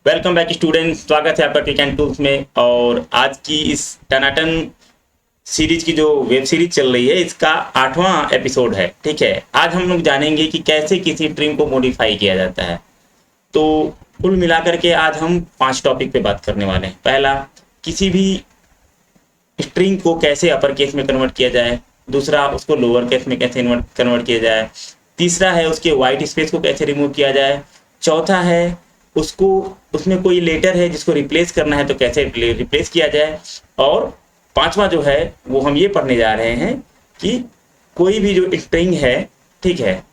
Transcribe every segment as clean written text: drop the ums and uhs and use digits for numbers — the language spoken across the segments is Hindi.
वेलकम बैक स्टूडेंट, स्वागत है आपका ट्रिक एंड टूल्स में। और आज की इस टनाटन सीरीज की जो वेब सीरीज चल रही है इसका 8वां एपिसोड है। ठीक है, आज हम लोग जानेंगे कि कैसे किसी स्ट्रिंग को मॉडिफाई किया जाता है। तो कुल मिलाकर के आज हम 5 टॉपिक पे बात करने वाले हैं। पहला, किसी भी स्ट्रिंग को कैसे अपर केस में कन्वर्ट किया जाए। दूसरा, उसको लोअर केस में कैसे कन्वर्ट किया जाए। तीसरा है उसके वाइट स्पेस को कैसे रिमूव किया जाए। चौथा है उसको उसमें कोई लेटर है जिसको रिप्लेस करना है तो कैसे रिप्लेस किया जाए। और पांचवा जो है वो हम ये पढ़ने जा रहे हैं कि कोई भी जो स्ट्रिंग है, ठीक है,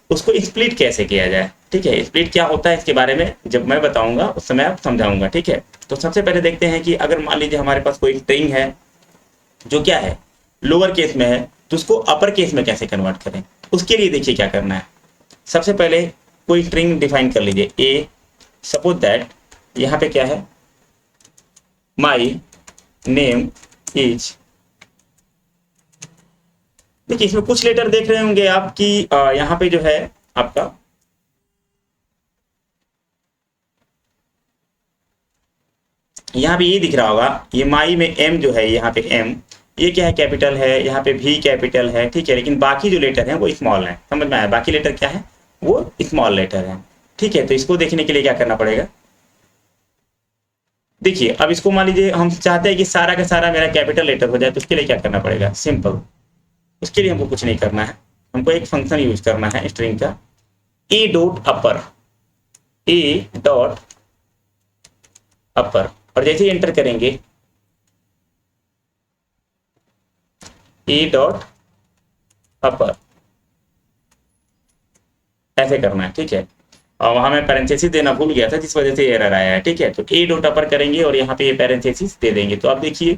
उसको स्प्लिट कैसे किया जाए। ठीक है, स्प्लिट क्या होता है इसके बारे में जब मैं बताऊंगा उस समय आप समझाऊंगा। ठीक है, तो सबसे पहले देखते हैं कि अगर मान लीजिए हमारे पास कोई स्ट्रिंग है जो क्या है लोअर केस में है, तो उसको अपर केस में कैसे कन्वर्ट करें। उसके लिए देखिए क्या करना है। सबसे पहले कोई स्ट्रिंग डिफाइन कर लीजिए ए। सपोज दैट यहाँ पे क्या है, माई नेम इज। देखिए इसमें कुछ लेटर देख रहे होंगे आप कि यहाँ पे जो है आपका यहाँ पे ये दिख रहा होगा, ये माई में एम जो है, यहाँ पे एम ये क्या है, कैपिटल है। यहाँ पे भी कैपिटल है। ठीक है, लेकिन बाकी जो लेटर हैं वो स्मॉल है। समझ में आया, बाकी लेटर क्या है, वो स्मॉल लेटर है। ठीक है, तो इसको देखने के लिए क्या करना पड़ेगा। देखिए अब इसको मान लीजिए हम चाहते हैं कि सारा का सारा मेरा कैपिटल लेटर हो जाए, तो उसके लिए क्या करना पड़ेगा, सिंपल। उसके लिए हमको कुछ नहीं करना है, हमको एक फंक्शन यूज करना है स्ट्रिंग का, ए डॉट अपर। ए डॉट अपर, और जैसे ही एंटर करेंगे ए डॉट अपर, ऐसे करना है। ठीक है, और वहां मैं पैरेंथेसिस देना भूल गया था जिस वजह से एरर आया है। ठीक है, तो ए डॉट अपर करेंगे और यहाँ पे ये पैरेंथेसिस दे देंगे। तो आप देखिए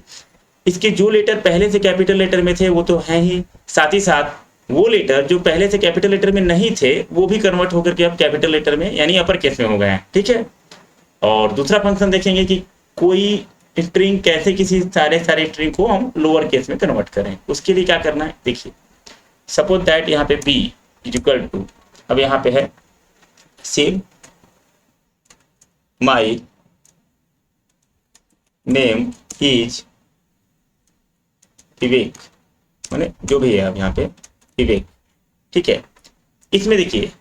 इसके जो लेटर पहले से कैपिटल लेटर में थे वो तो हैं ही, साथ ही साथ वो लेटर जो पहले से कैपिटल लेटर में नहीं थे वो भी कन्वर्ट होकर के अब कैपिटल लेटर में यानी अपर केस में हो गए हैं। ठीक है, और दूसरा फंक्शन देखेंगे कि कोई स्ट्रिंग कैसे किसी सारे स्ट्रिंग को हम लोअर केस में कन्वर्ट करें। उसके लिए क्या करना है, देखिए सपोज दैट यहाँ पे बी इज इक्वल टू, अब यहाँ पे है सेव माई नेम इज विवेक, माने जो भी है अब यहाँ पे विवेक। ठीक है, इसमें देखिए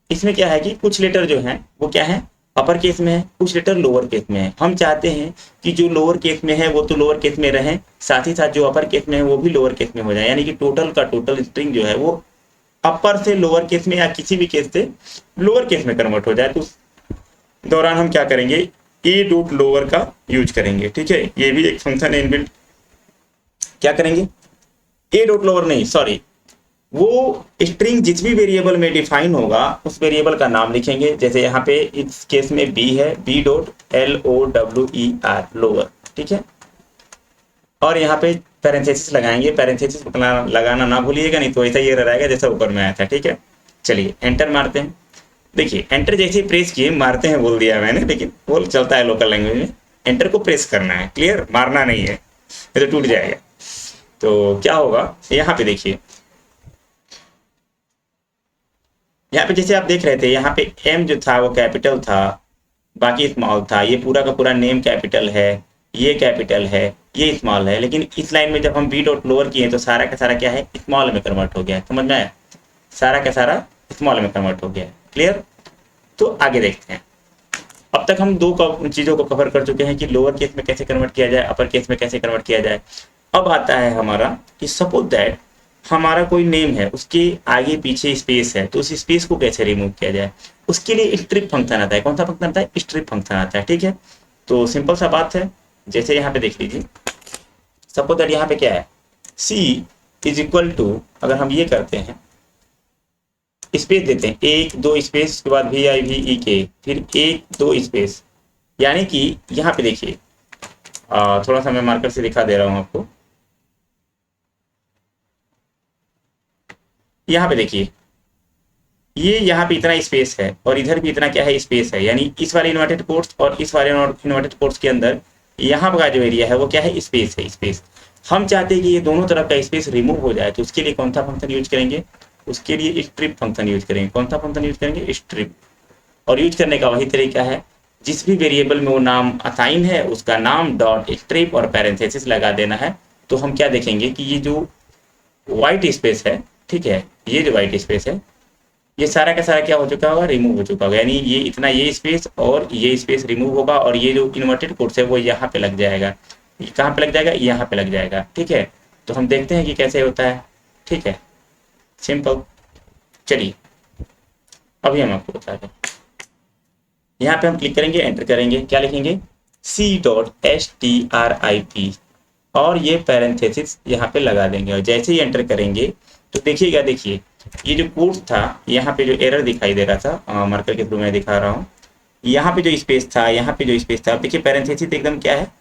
इसमें क्या है कि कुछ लेटर जो हैं वो क्या है, अपर केस में है, कुछ लेटर लोअर केस में है। हम चाहते हैं कि जो लोअर केस में है वो तो लोअर केस में रहे, साथ ही साथ जो अपर केस में है वो भी लोअर केस में हो जाए, यानी कि टोटल का टोटल स्ट्रिंग जो है वो अपर से लोअर केस में या किसी भी केस से लोअर केस में कन्वर्ट हो जाए। तो उस दौरान हम क्या करेंगे, ए डॉट लोअर का यूज करेंगे। ठीक है, ये भी एक फंक्शन है इनबिल्ट। क्या करेंगे, ए डॉट लोअर नहीं, सॉरी, वो स्ट्रिंग जिस भी वेरिएबल में डिफाइन होगा उस वेरिएबल का नाम लिखेंगे। जैसे यहाँ पे इस केस में बी है, बी डॉट LOWER लोअर। ठीक है, और यहाँ पे पैरेंथेसिस लगाएंगे। पैरेंथेसिस लगाना ना भूलिएगा, नहीं तो ऐसा ही एरर आएगा जैसा ऊपर में आया था। ठीक है, चलिए एंटर मारते हैं। देखिए एंटर जैसे ही प्रेस किए, मारते हैं बोल दिया मैंने, लेकिन बोल चलता है लोकल लैंग्वेज में, एंटर को प्रेस करना है, क्लियर, मारना नहीं है, तो टूट जाएगा। तो क्या होगा यहाँ पे देखिए, यहाँ पे जैसे आप देख रहे थे यहाँ पे एम जो था वो कैपिटल था, बाकी स्मॉल था। ये पूरा का पूरा नेम कैपिटल है, ये कैपिटल है, ये स्मॉल है। लेकिन इस लाइन में जब हम बी डॉट लोअर किए तो सारा का सारा क्या है, स्मॉल में कन्वर्ट हो गया है। समझ में आया, सारा का सारा स्मॉल में कन्वर्ट हो गया है। क्लियर, तो आगे देखते हैं। अब तक हम दो चीजों को कवर कर चुके हैं कि लोअर केस में कैसे कन्वर्ट किया जाए, अपर केस में कैसे कन्वर्ट किया जाए। अब आता है हमारा कि सपोज दैट हमारा कोई नेम है, उसके आगे पीछे स्पेस है, तो उस स्पेस को कैसे रिमूव किया जाए। उसके लिए स्ट्रिप फंक्शन आता है। कौन सा फंक्शन आता है, स्ट्रिप फंक्शन आता है। ठीक है, तो सिंपल सा बात है, जैसे यहाँ पे देख लीजिए, सपोज दैट यहाँ पे क्या है, सी इज इक्वल टू, अगर हम ये करते हैं स्पेस देते हैं, एक दो स्पेस, उसके बाद VIVEK, फिर एक दो स्पेस, यानी कि यहाँ पे देखिए थोड़ा सा मैं मार्कर से दिखा दे रहा हूं आपको। यहाँ पे देखिए ये यहाँ पे इतना स्पेस है और इधर भी इतना क्या है, स्पेस है, यानी इस वाले इन्वर्टेड कोट्स और इस वाले इन्वर्टेड कोट्स के अंदर यहाँ का जो एरिया है वो क्या है, स्पेस है, स्पेस। हम चाहते हैं कि ये दोनों तरफ का स्पेस रिमूव हो जाए, तो उसके लिए कौन सा फंक्शन यूज करेंगे, उसके लिए स्ट्रिप फंक्शन यूज करेंगे। कौन सा फंक्शन यूज करेंगे, स्ट्रिप। और यूज करने का वही तरीका है जिस भी वेरिएबल में वो नाम असाइन है उसका नाम डॉट स्ट्रिप और पैरेंथेसिस लगा देना है। तो हम क्या देखेंगे कि ये जो व्हाइट स्पेस है, ठीक है, ये जो व्हाइट स्पेस है ये सारा का सारा क्या हो चुका होगा, रिमूव हो चुका होगा। यानी ये इतना ये स्पेस और ये स्पेस रिमूव होगा और ये जो इन्वर्टेड कोट्स है वो यहाँ पे लग जाएगा। ये कहाँ पे लग जाएगा, यहाँ पे लग जाएगा। ठीक है, तो हम देखते हैं कि कैसे होता है। ठीक है, सिंपल। चलिए अभी हम आपको बता दें। यहाँ पे हम क्लिक करेंगे, एंटर करेंगे, क्या लिखेंगे, C.strip और ये पैरेंथेसिस यहाँ पे लगा देंगे। और जैसे ही एंटर करेंगे तो देखिएगा, देखिए ये जो कोड था यहाँ पे जो एरर दिखाई दे रहा था, मार्कर के थ्रू मैं दिखा रहा हूँ, यहाँ पे जो स्पेस था, यहाँ पे जो स्पेस था, अब देखिए पैरेंथेसिस एकदम क्या है,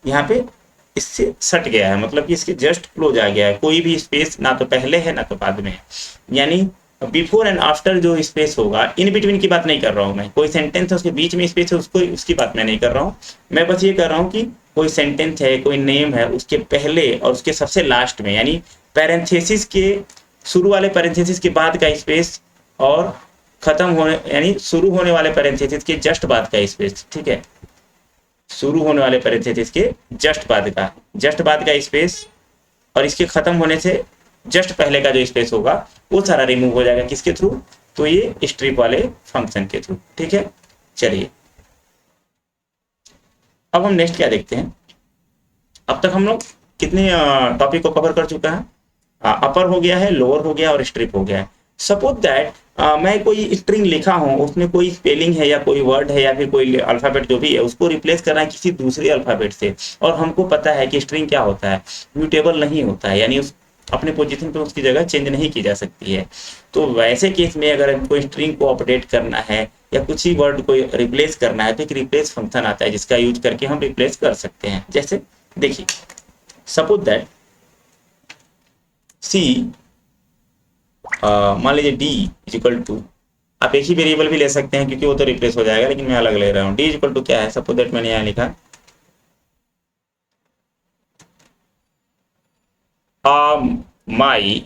यहाँ पे इससे सट गया है, मतलब कि इसके जस्ट क्लोज आ गया है। कोई भी स्पेस ना तो पहले है ना तो बाद में है। यानी बिफोर एंड आफ्टर जो स्पेस होगा, इन बिटवीन की बात नहीं कर रहा हूँ मैं। कोई सेंटेंस है उसके बीच में स्पेस है, उसको उसकी बात मैं नहीं कर रहा हूँ। मैं बस ये कर रहा हूँ कि कोई सेंटेंस है, कोई नेम है, उसके पहले और उसके सबसे लास्ट में, यानी पैरेंथेसिस के शुरू वाले पैरेंथेसिस के बाद का स्पेस और खत्म होने यानी शुरू होने वाले पैरेंथेसिस के जस्ट बाद का स्पेस। ठीक है, शुरू होने वाले पैरेंथेसिस के जस्ट बाद का स्पेस और इसके खत्म होने से जस्ट पहले का जो स्पेस होगा वो सारा रिमूव हो जाएगा। किसके थ्रू, तो ये स्ट्रिप वाले फंक्शन के थ्रू। ठीक है, चलिए अब हम नेक्स्ट क्या देखते हैं। अब तक हम लोग कितने टॉपिक को कवर कर चुका है, अपर हो गया है, लोअर हो गया और स्ट्रिप हो गया है। सपोज दैट मैं कोई स्ट्रिंग लिखा हूं, उसमें कोई स्पेलिंग है या कोई वर्ड है या फिर कोई अल्फाबेट जो भी है उसको रिप्लेस करना है किसी दूसरे अल्फाबेट से, और हमको पता है कि स्ट्रिंग क्या होता है, म्यूटेबल नहीं होता है, यानी उस अपने पोजीशन पे उसकी जगह चेंज नहीं की जा सकती है। तो वैसे केस में अगर कोई स्ट्रिंग को अपडेट करना है या कुछ ही वर्ड को रिप्लेस करना है तो एक रिप्लेस फंक्शन आता है जिसका यूज करके हम रिप्लेस कर सकते हैं। जैसे देखिए, सपोज दैट सी मान लीजिए डी इज इक्वल टू, आप एक ही वेरिएबल भी ले सकते हैं क्योंकि वो तो रिप्लेस हो जाएगा, लेकिन मैं अलग ले रहा हूँ। डी इज इक्वल टू क्या है, सपोज दैट मैंने यहाँ लिखा माई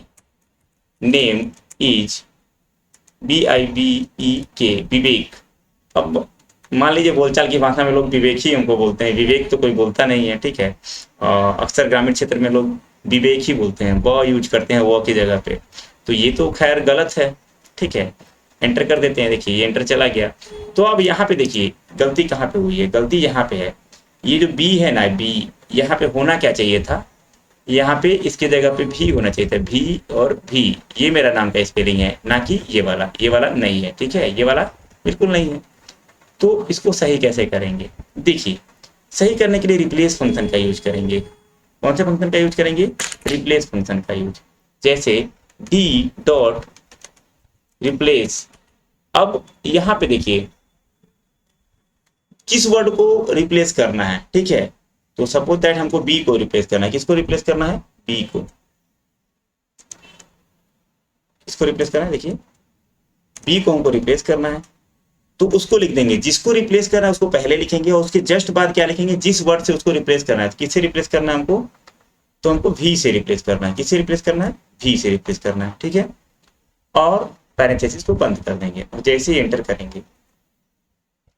नेम इज BIVEK, विवेक। अब मान लीजिए बोलचाल की भाषा में लोग विवेक ही हमको बोलते हैं, विवेक तो कोई बोलता नहीं है। ठीक है, अक्सर ग्रामीण क्षेत्र में लोग विवेक ही बोलते हैं, व यूज करते हैं वो की जगह पे, तो ये तो खैर गलत है। ठीक है, एंटर कर देते हैं। देखिए ये एंटर चला गया। तो अब यहाँ पे देखिए गलती कहाँ पे हुई है, गलती यहाँ पे है। ये जो बी है ना, बी यहाँ पे होना क्या चाहिए था, यहाँ पे इसके जगह पे भी होना चाहिए था, भी और भी। ये मेरा नाम का स्पेलिंग है, ना कि ये वाला नहीं है। ठीक है, ये वाला बिल्कुल नहीं है। तो इसको सही कैसे करेंगे, देखिए सही करने के लिए रिप्लेस फंक्शन का यूज करेंगे। कौन से फंक्शन का यूज करेंगे, रिप्लेस फंक्शन का यूज। जैसे डी डॉट रिप्लेस। अब यहाँ पे देखिए किस वर्ड को रिप्लेस करना है। ठीक है, तो सपोज दैट हमको बी को रिप्लेस करना है। किसको रिप्लेस करना है, बी को। किसको रिप्लेस करना है, देखिए बी को हमको रिप्लेस करना है, तो उसको लिख देंगे। जिसको रिप्लेस करना है उसको पहले लिखेंगे और उसके जस्ट बाद क्या लिखेंगे, जिस वर्ड से उसको रिप्लेस करना है। किससे रिप्लेस करना है हमको, तो हमको वी से रिप्लेस करना है। किससे रिप्लेस करना है, वी से रिप्लेस करना है। ठीक है, और पैरेंथेसिस को बंद कर देंगे। जैसे ही एंटर करेंगे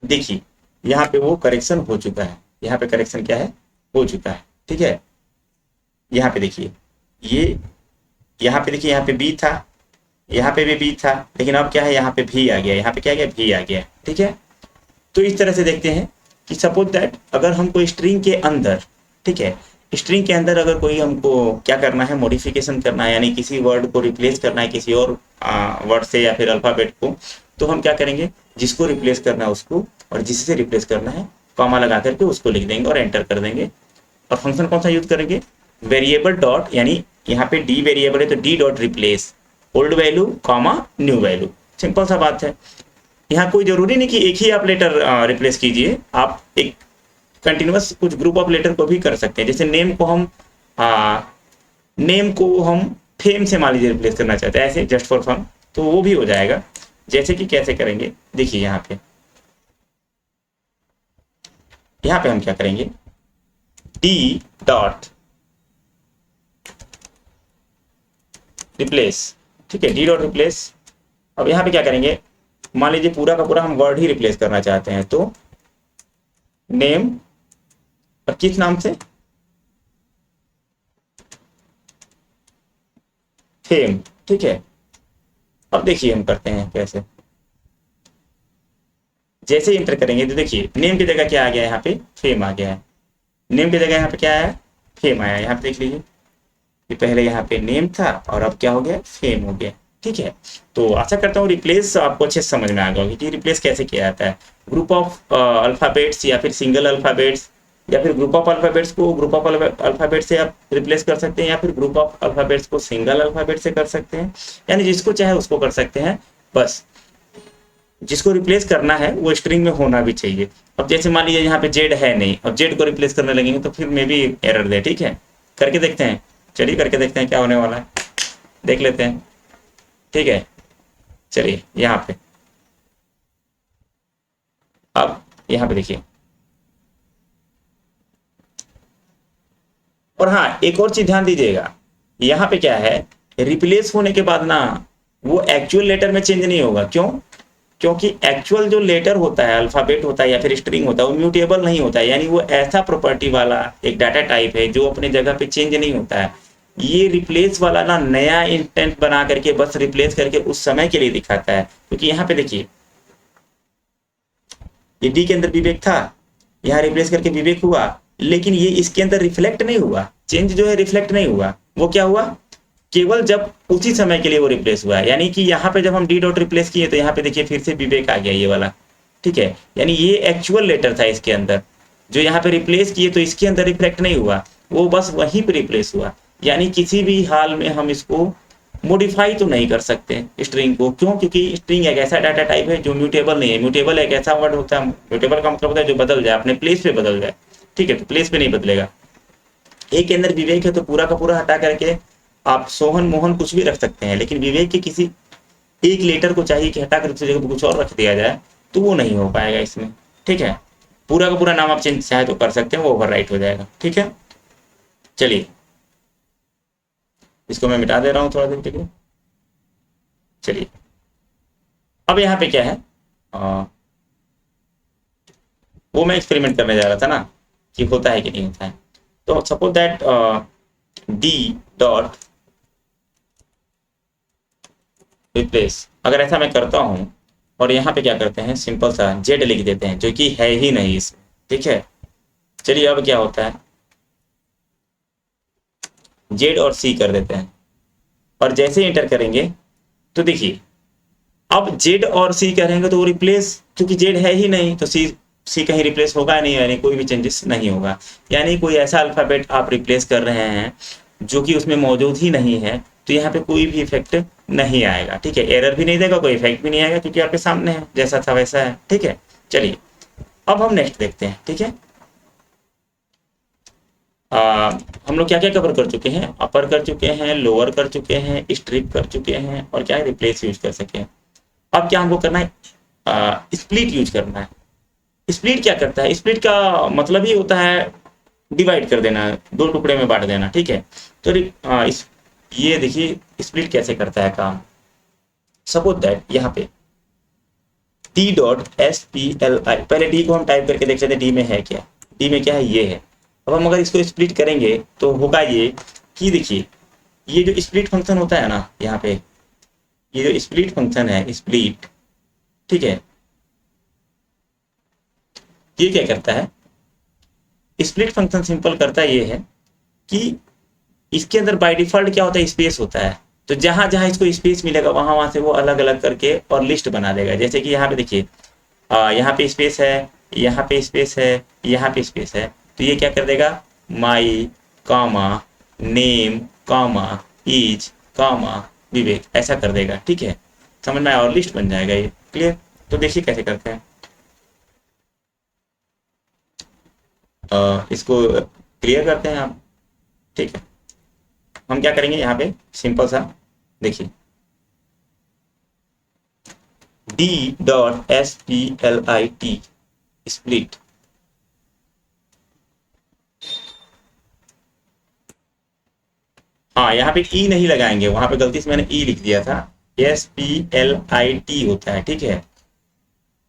देखिए यहाँ पे वो करेक्शन हो चुका है। यहाँ पे करेक्शन क्या है, हो चुका है। ठीक है, यहाँ पे देखिए ये, यहाँ पे देखिए यहाँ पे बी था, यहाँ पे भी बी था, लेकिन अब क्या है, यहाँ पे भी आ गया, यहाँ पे क्या गया, भी आ गया। ठीक है, तो इस तरह से देखते हैं कि सपोज दैट अगर हम कोई स्ट्रिंग के अंदर, ठीक है, स्ट्रिंग के अंदर अगर कोई हमको क्या करना है, मॉडिफिकेशन करना है, यानी किसी वर्ड को रिप्लेस करना है किसी और वर्ड से या फिर अल्फाबेट को, तो हम क्या करेंगे, जिसको रिप्लेस करना है उसको और जिससे रिप्लेस करना है कॉमा लगा करके उसको लिख देंगे और एंटर कर देंगे। और फंक्शन कौन सा यूज करेंगे, वेरिएबल डॉट, यानी यहाँ पे डी वेरिएबल है तो D dot replace old value comma new value. Simple सा बात है। यहाँ कोई जरूरी नहीं कि एक ही आप लेटर रिप्लेस कीजिए, आप एक कंटिन्यूअस कुछ ग्रुप ऑफ लेटर को भी कर सकते हैं। जैसे नेम को हम फेम से मान लीजिए रिप्लेस करना चाहते हैं, ऐसे जस्ट फॉर फन, तो वो भी हो जाएगा। जैसे कि कैसे करेंगे, देखिए यहाँ पे हम क्या करेंगे, डी डॉट रिप्लेस। ठीक है, डी डॉट रिप्लेस। अब यहाँ पे क्या करेंगे, मान लीजिए पूरा का पूरा हम वर्ड ही रिप्लेस करना चाहते हैं, तो नेम और किस नाम से, फेम। ठीक है, अब देखिए हम करते हैं कैसे। जैसे इंटर करेंगे तो देखिए नेम की जगह क्या आ गया, यहाँ पे फेम आ गया है। नेम की जगह यहाँ पे क्या आया, फेम आया। यहाँ पे देख लीजिए कि पहले यहाँ पे नेम था और अब क्या हो गया, फेम हो गया। ठीक है, तो आशा करता हूँ रिप्लेस आपको अच्छे से समझ में आ गया होगा कि रिप्लेस कैसे किया जाता है। ग्रुप ऑफ अल्फाबेट्स या फिर सिंगल अल्फाबेट्स या फिर ग्रुप ऑफ अल्फाबेट्स को ग्रुप ऑफ अल्फाबेट से आप रिप्लेस कर सकते हैं, या फिर ग्रुप ऑफ अल्फाबेट्स को सिंगल अल्फाबेट से कर सकते हैं, यानी जिसको चाहे उसको कर सकते हैं। बस जिसको रिप्लेस करना है वो स्ट्रिंग में होना भी चाहिए। अब जैसे मान लीजिए यहाँ पे जेड है नहीं, अब जेड को रिप्लेस करने लगेंगे तो फिर मे भी एरर दे। ठीक है, करके देखते हैं, चलिए करके देखते हैं क्या होने वाला है, देख लेते हैं। ठीक है, चलिए यहाँ पे, अब यहाँ पे देखिए। और हाँ, एक और चीज ध्यान दीजिएगा, यहाँ पे क्या है, रिप्लेस होने के बाद ना वो एक्चुअल लेटर में चेंज नहीं होगा। क्यों? क्योंकि एक्चुअल जो लेटर होता है, अल्फाबेट होता है या फिर स्ट्रिंग होता है, वो म्यूटेबल नहीं होता है, यानी वो ऐसा प्रॉपर्टी वाला एक डाटा टाइप है जो अपने जगह पे चेंज नहीं होता है। ये रिप्लेस वाला ना नया इंटेंट बना करके बस रिप्लेस करके उस समय के लिए दिखाता है। क्योंकि यहाँ पे देखिए ये डी के अंदर विवेक था, यहाँ रिप्लेस करके विवेक हुआ, लेकिन ये इसके अंदर रिफ्लेक्ट नहीं हुआ, चेंज जो है रिफ्लेक्ट नहीं हुआ। वो क्या हुआ, केवल जब उसी समय के लिए वो रिप्लेस हुआ है। यानी कि यहाँ पे जब हम डी डॉट रिप्लेस किए तो यहाँ पे देखिए फिर से विवेक आ गया ये वाला। ठीक है, यानी ये एक्चुअल लेटर था इसके अंदर, जो यहाँ पे रिप्लेस किए तो इसके अंदर रिफ्लेक्ट नहीं हुआ, वो बस वहीं पे रिप्लेस हुआ। यानी किसी भी हाल में हम इसको मॉडिफाई तो नहीं कर सकते स्ट्रिंग को। क्यों? क्योंकि स्ट्रिंग एक ऐसा डाटा टाइप है जो म्यूटेबल नहीं है। म्यूटेबल एक ऐसा वर्ड होता है, म्यूटेबल का मतलब होता है जो बदल जाए, अपने प्लेस पे बदल जाए। ठीक है, तो प्लेस पे नहीं बदलेगा। एक के अंदर विवेक है तो पूरा का पूरा हटा करके आप सोहन मोहन कुछ भी रख सकते हैं, लेकिन विवेक के किसी एक लेटर को चाहिए कि हटा कर उसकी जगह कुछ और रख दिया जाए, तो वो नहीं हो पाएगा इसमें। ठीक है, पूरा का पूरा नाम आप चेंज चाहे तो कर सकते हैं, वो ओवरराइट हो जाएगा। ठीक है, चलिए इसको मैं मिटा दे रहा हूं थोड़ा देर के लिए। चलिए अब यहाँ पे क्या है, वो मैं एक्सपेरिमेंट करने जा रहा था ना कि होता है कि नहीं होता है। तो suppose that D dot replace, अगर ऐसा मैं करता हूं और यहाँ पे क्या करते हैं, सिंपल सा जेड लिख देते हैं जो कि है ही नहीं इसमें। ठीक है, चलिए अब क्या होता है, जेड और सी कर देते हैं और जैसे इंटर करेंगे तो देखिए अब जेड और सी करेंगे तो वो रिप्लेस, क्योंकि जेड है ही नहीं तो सी कहीं रिप्लेस होगा नहीं, यानी कोई भी चेंजेस नहीं होगा। यानी कोई ऐसा अल्फाबेट आप रिप्लेस कर रहे हैं जो कि उसमें मौजूद ही नहीं है, तो यहाँ पे कोई भी इफेक्ट नहीं आएगा। ठीक है, एरर भी नहीं देगा, कोई इफेक्ट भी नहीं आएगा, क्योंकि आपके सामने है, जैसा था वैसा है। ठीक है, चलिए अब हम नेक्स्ट देखते हैं। ठीक है, हम लोग क्या क्या कवर कर चुके हैं, अपर कर चुके हैं, लोअर कर चुके हैं, स्ट्रिप कर चुके हैं, और क्या रिप्लेस यूज कर सके। अब क्या हमको करना है, स्प्लिट यूज करना है। स्प्लिट क्या करता है, स्प्लिट का मतलब ही होता है डिवाइड कर देना, दो टुकड़े में बांट देना। ठीक है, तो ये देखिए स्प्लिट कैसे करता है काम। सपोज दैट यहाँ पे D dot S P L I, पहले डी को हम टाइप करके देख लेते हैं डी में है क्या, डी में क्या है, ये है। अब हम अगर इसको स्प्लिट करेंगे तो होगा ये कि देखिए ये जो स्प्लिट फंक्शन होता है ना, यहाँ पे ये जो स्प्लिट फंक्शन है स्प्लिट, ठीक है, ये क्या करता है, स्प्लिट फंक्शन सिंपल करता ये है कि इसके अंदर बाय डिफॉल्ट क्या होता है, स्पेस होता है। तो जहां जहां इसको स्पेस मिलेगा वहां वहां से वो अलग अलग करके और लिस्ट बना देगा। जैसे कि यहाँ पे देखिए यहाँ पे स्पेस है, यहाँ पे स्पेस है, यहाँ पे स्पेस है, तो ये क्या कर देगा, माई कामा नेम कामा इज कामा विवेक, ऐसा कर देगा। ठीक है, समझ में आया, और लिस्ट बन जाएगा ये। क्लियर? तो देखिए कैसे करते हैं, इसको क्लियर करते हैं आप। ठीक है, हम क्या करेंगे यहाँ पे सिंपल सा देखिए D dot S P L I T split, हाँ यहाँ पे ई नहीं लगाएंगे, वहां पे गलती से मैंने ई लिख दिया था, S P L I T होता है। ठीक है,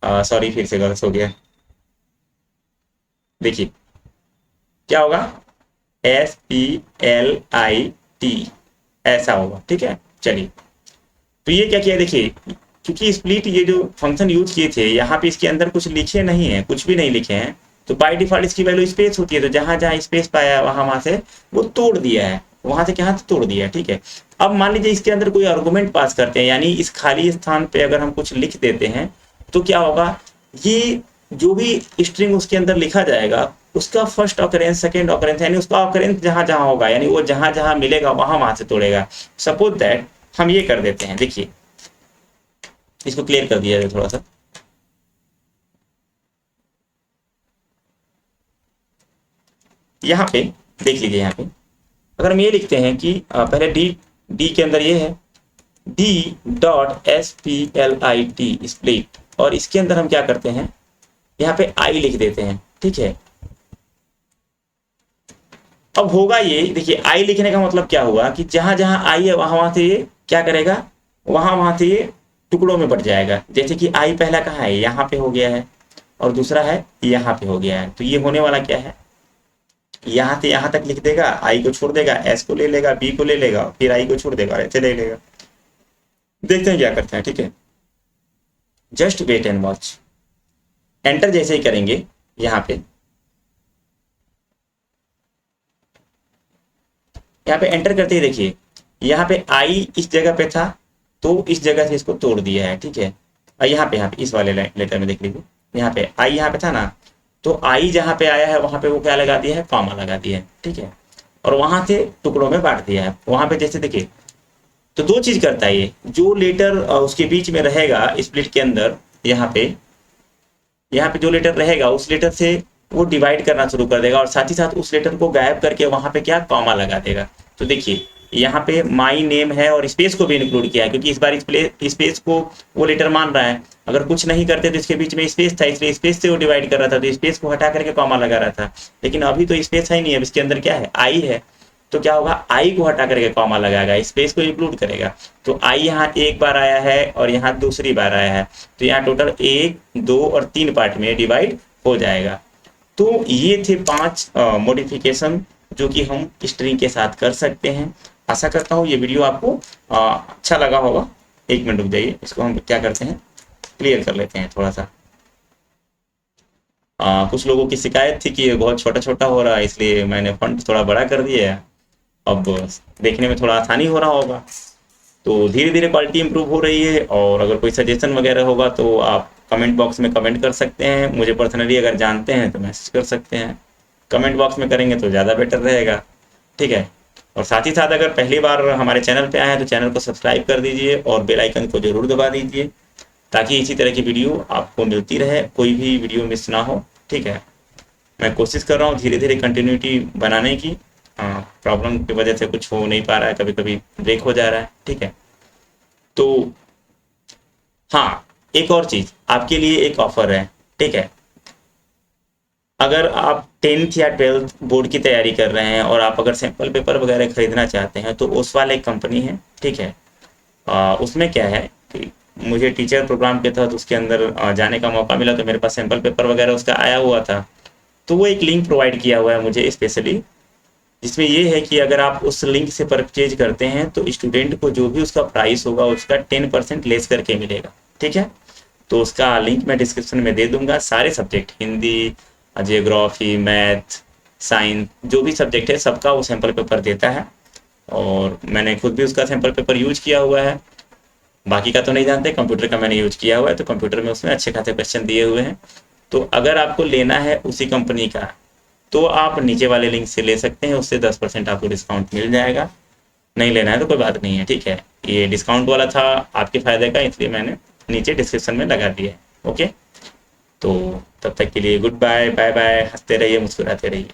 सॉरी फिर से गलत हो गया। देखिए क्या होगा, SPLIT ऐसा होगा, ठीक है। चलिए, तो ये क्या किया देखिए, क्योंकि स्प्लिट ये जो फंक्शन यूज किए थे यहाँ पे इसके अंदर कुछ लिखे नहीं है, कुछ भी नहीं लिखे हैं, तो बाय डिफॉल्ट इसकी वैल्यू स्पेस होती है, तो जहां जहां स्पेस पाया वहां से वो तोड़ दिया है, वहां से क्या तोड़ दिया है, ठीक है। अब मान लीजिए इसके अंदर कोई आर्गुमेंट पास करते हैं, यानी इस खाली स्थान पे अगर हम कुछ लिख देते हैं तो क्या होगा, ये जो भी स्ट्रिंग उसके अंदर लिखा जाएगा उसका फर्स्ट ऑकरेंस, सेकंड ऑकरेंस, यानी उसका ऑकरेंस जहां जहां होगा, यानी वो जहां जहां मिलेगा वहां वहां से तोड़ेगा। सपोज दैट हम ये कर देते हैं, देखिए इसको क्लियर कर दिया जाए थोड़ा सा। यहाँ पे देख लीजिए, यहाँ पे अगर हम ये लिखते हैं कि पहले डी डी के अंदर ये है D.SPLIT स्प्लिट, और इसके अंदर हम क्या करते हैं, यहाँ पे आई लिख देते हैं, ठीक है। अब होगा ये देखिए, आई लिखने का मतलब क्या हुआ कि जहां जहां आई है वहां वहां से ये क्या करेगा, वहां वहां से ये टुकड़ों में बढ़ जाएगा। जैसे कि आई पहला कहाँ है, यहाँ पे हो गया है, और दूसरा है यहाँ पे हो गया है, तो ये होने वाला क्या है, यहाँ से यहाँ तक लिख देगा, आई को छोड़ देगा, एस को ले लेगा, बी को ले लेगा, फिर आई को छोड़ देगा, ऐसे ले लेगा। देखते हैं क्या करते हैं, ठीक है। Just wait and watch. Enter जैसे ही करेंगे यहाँ पे एंटर करते ही देखिए यहाँ पे आई इस जगह पे था, तो इस जगह से इसको तोड़ दिया है, ठीक है। और यहाँ पे इस वाले लेटर में देख लीजिए, यहाँ पे आई यहाँ पे था ना, तो आई जहाँ पे आया है वहां पे वो क्या लगा दिया है, कॉमा लगा दिया है, ठीक है। और वहां से टुकड़ों में बांट दिया है, वहां पे जैसे देखिए, तो दो चीज करता है ये, जो लेटर उसके बीच में रहेगा स्प्लिट के अंदर, यहाँ पे जो लेटर रहेगा उस लेटर से वो डिवाइड करना शुरू कर देगा, और साथ ही साथ उस लेटर को गायब करके वहां पे क्या कॉमा लगा देगा। तो देखिए यहाँ पे माई नेम है, और स्पेस को भी इंक्लूड किया है, क्योंकि इस बार स्पेस को वो लेटर मान रहा है। अगर कुछ नहीं करते तो इसके बीच में स्पेस था, इसलिए स्पेस से वो डिवाइड कर रहा था, तो स्पेस को हटा करके कॉमा लगा रहा था। लेकिन अभी तो स्पेस है नहीं, अब इसके अंदर क्या है, आई है, तो क्या होगा, आई को हटा करके कॉमा लगाएगा, स्पेस को इंक्लूड करेगा। तो आई यहाँ एक बार आया है और यहाँ दूसरी बार आया है, तो यहाँ टोटल 1, 2 और 3 पार्ट में डिवाइड हो जाएगा। तो ये थे 5 मॉडिफिकेशन जो कि हम स्ट्रिंग के साथ कर सकते हैं। आशा करता हूँ ये वीडियो आपको अच्छा लगा होगा। 1 मिनट रुक जाइए, इसको हम क्या करते हैं, क्लियर कर लेते हैं थोड़ा सा। कुछ लोगों की शिकायत थी कि ये बहुत छोटा छोटा हो रहा है, इसलिए मैंने फॉन्ट थोड़ा बड़ा कर दिया है, अब देखने में थोड़ा आसानी हो रहा होगा। तो धीरे धीरे क्वालिटी इंप्रूव हो रही है, और अगर कोई सजेशन वगैरह होगा तो आप कमेंट बॉक्स में कमेंट कर सकते हैं। मुझे पर्सनली अगर जानते हैं तो मैसेज कर सकते हैं, कमेंट बॉक्स में करेंगे तो ज़्यादा बेटर रहेगा, ठीक है। और साथ ही साथ अगर पहली बार हमारे चैनल पे आए हैं तो चैनल को सब्सक्राइब कर दीजिए और बेल आइकन को जरूर दबा दीजिए, ताकि इसी तरह की वीडियो आपको मिलती रहे, कोई भी वीडियो मिस ना हो, ठीक है। मैं कोशिश कर रहा हूँ धीरे धीरे कंटिन्यूटी बनाने की, प्रॉब्लम की वजह से कुछ हो नहीं पा रहा है, कभी कभी ब्रेक हो जा रहा है, ठीक है। तो हाँ, एक और चीज आपके लिए एक ऑफर है, ठीक है। अगर आप 10th या 12th बोर्ड की तैयारी कर रहे हैं और आप अगर सैंपल पेपर वगैरह खरीदना चाहते हैं तो उस वाले एक कंपनी है, ठीक है। उसमें क्या है कि मुझे टीचर प्रोग्राम के तहत उसके अंदर जाने का मौका मिला, तो मेरे पास सैंपल पेपर वगैरह उसका आया हुआ था, तो वो एक लिंक प्रोवाइड किया हुआ है मुझे स्पेशली, जिसमें ये है कि अगर आप उस लिंक से परचेज करते हैं तो स्टूडेंट को जो भी उसका प्राइस होगा उसका 10% लेस करके मिलेगा, ठीक है। तो उसका लिंक मैं डिस्क्रिप्शन में दे दूंगा। सारे subject, Hindi, geography, math, science, जो भी सब्जेक्ट है सबका वो सैंपल पेपर देता है, और मैंने खुद भी उसका सैंपल पेपर यूज किया हुआ है। बाकी का तो नहीं जानते, कंप्यूटर का मैंने यूज किया हुआ है, तो कंप्यूटर में उसमें अच्छे खासे क्वेश्चन दिए हुए हैं। तो अगर आपको लेना है उसी कंपनी का तो आप नीचे वाले लिंक से ले सकते हैं, उससे 10% आपको डिस्काउंट मिल जाएगा। नहीं लेना है तो कोई बात नहीं है, ठीक है। ये डिस्काउंट वाला था आपके फायदे का, इसलिए मैंने नीचे डिस्क्रिप्शन में लगा दिया है, ओके। तो तब तक के लिए गुड बाय, बाय बाय, हंसते रहिए, मुस्कुराते रहिए।